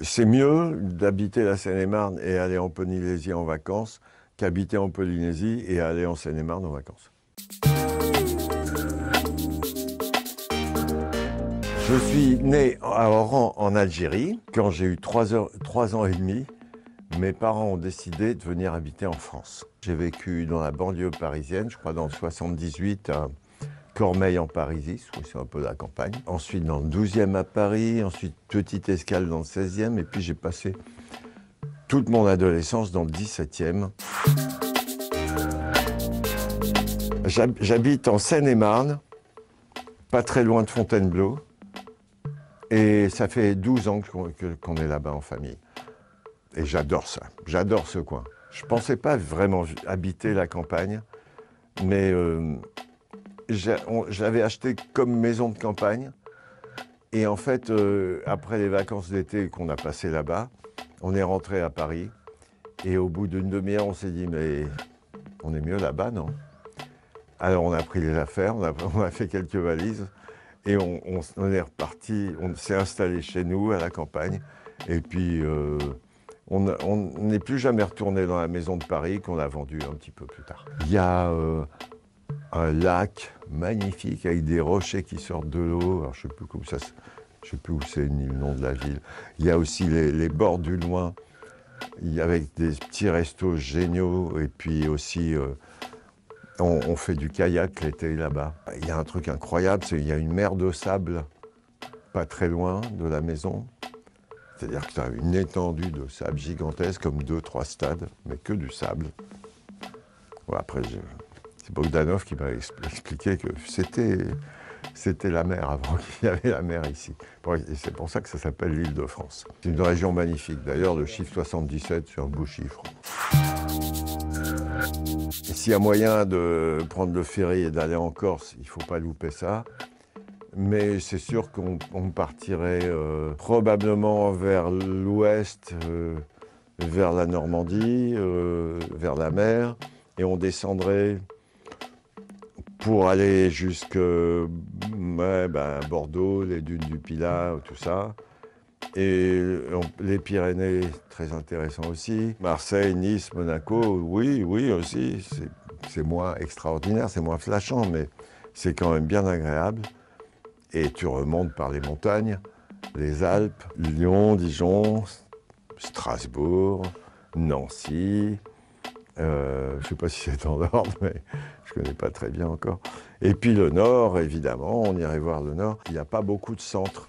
C'est mieux d'habiter la Seine-et-Marne et aller en Polynésie en vacances qu'habiter en Polynésie et aller en Seine-et-Marne en vacances. Je suis né à Oran en Algérie. Quand j'ai eu 3 ans et demi, mes parents ont décidé de venir habiter en France. J'ai vécu dans la banlieue parisienne, je crois dans le 78 à Cormeilles en Parisis, où c'est un peu la campagne. Ensuite dans le 12e à Paris, ensuite petite escale dans le 16e, et puis j'ai passé toute mon adolescence dans le 17e. J'habite en Seine-et-Marne, pas très loin de Fontainebleau, et ça fait 12 ans qu'on est là-bas en famille. Et j'adore ça, j'adore ce coin. Je ne pensais pas vraiment habiter la campagne, mais j'avais acheté comme maison de campagne. Et en fait, après les vacances d'été qu'on a passées là-bas, on est rentré à Paris. Et au bout d'une demi-heure, on s'est dit, mais on est mieux là-bas, non? Alors on a pris les affaires, on a fait quelques valises. Et on est reparti, on s'est installé chez nous, à la campagne. Et puis, on n'est plus jamais retourné dans la maison de Paris qu'on a vendue un petit peu plus tard. Il y a un lac magnifique avec des rochers qui sortent de l'eau. Alors, je ne sais plus où c'est ni le nom de la ville. Il y a aussi les bords du Loing, avec des petits restos géniaux. Et puis aussi, on fait du kayak l'été là-bas. Il y a un truc incroyable, c'est qu'il y a une mer de sable pas très loin de la maison. C'est-à-dire que tu as une étendue de sable gigantesque, comme 2-3 stades, mais que du sable. Bon, après, c'est Bogdanov qui m'a expliqué que c'était la mer avant qu'il y avait la mer ici. Et c'est pour ça que ça s'appelle l'Île-de-France. C'est une région magnifique. D'ailleurs, le chiffre 77, c'est un beau chiffre. Et s'il y a moyen de prendre le ferry et d'aller en Corse, il ne faut pas louper ça. Mais c'est sûr qu'on partirait probablement vers l'ouest, vers la Normandie, vers la mer, et on descendrait pour aller jusque Bordeaux, les dunes du Pilat, tout ça. Et les Pyrénées, très intéressant aussi. Marseille, Nice, Monaco, oui aussi. C'est moins extraordinaire, c'est moins flashant, mais c'est quand même bien agréable. Et tu remontes par les montagnes, les Alpes, Lyon, Dijon, Strasbourg, Nancy. Je ne sais pas si c'est en ordre, mais je ne connais pas très bien encore. Et puis le nord, évidemment, on irait voir le nord. Il n'y a pas beaucoup de centres.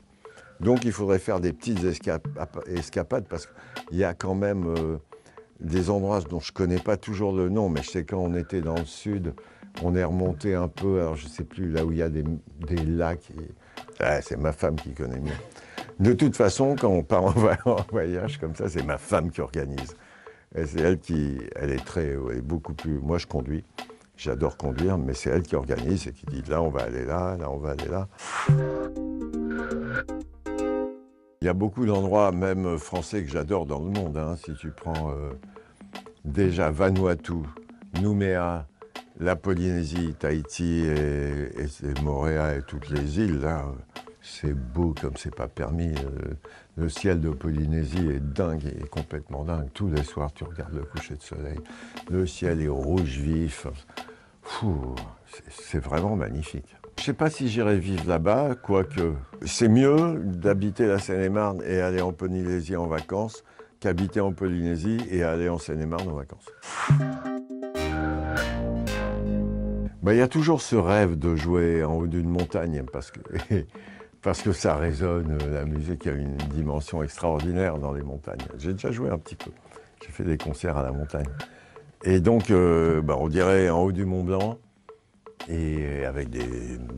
Donc il faudrait faire des petites escapades parce qu'il y a quand même des endroits dont je ne connais pas toujours le nom, mais je sais quand on était dans le sud, on est remonté un peu, alors je ne sais plus, là où il y a des lacs. C'est ma femme qui connaît mieux. De toute façon, quand on part en voyage comme ça, c'est ma femme qui organise. Et c'est elle est beaucoup plus... Moi, je conduis, j'adore conduire, mais c'est elle qui organise et qui dit là, on va aller là, là, on va aller là. Il y a beaucoup d'endroits, même français, que j'adore dans le monde. Hein. Si tu prends déjà Vanuatu, Nouméa, la Polynésie, Tahiti et Moorea et toutes les îles, là, c'est beau comme c'est pas permis. Le ciel de Polynésie est dingue, est complètement dingue. Tous les soirs, tu regardes le coucher de soleil. Le ciel est rouge vif. C'est vraiment magnifique. Je ne sais pas si j'irai vivre là-bas, quoique c'est mieux d'habiter la Seine-et-Marne et aller en Polynésie en vacances qu'habiter en Polynésie et aller en Seine-et-Marne en vacances. Il y a toujours ce rêve de jouer en haut d'une montagne parce que ça résonne, la musique a une dimension extraordinaire dans les montagnes. J'ai déjà joué un petit peu, j'ai fait des concerts à la montagne. Et donc, on dirait en haut du Mont Blanc, et avec des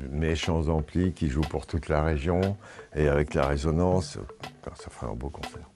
méchants amplis qui jouent pour toute la région, et avec la résonance, ça ferait un beau concert.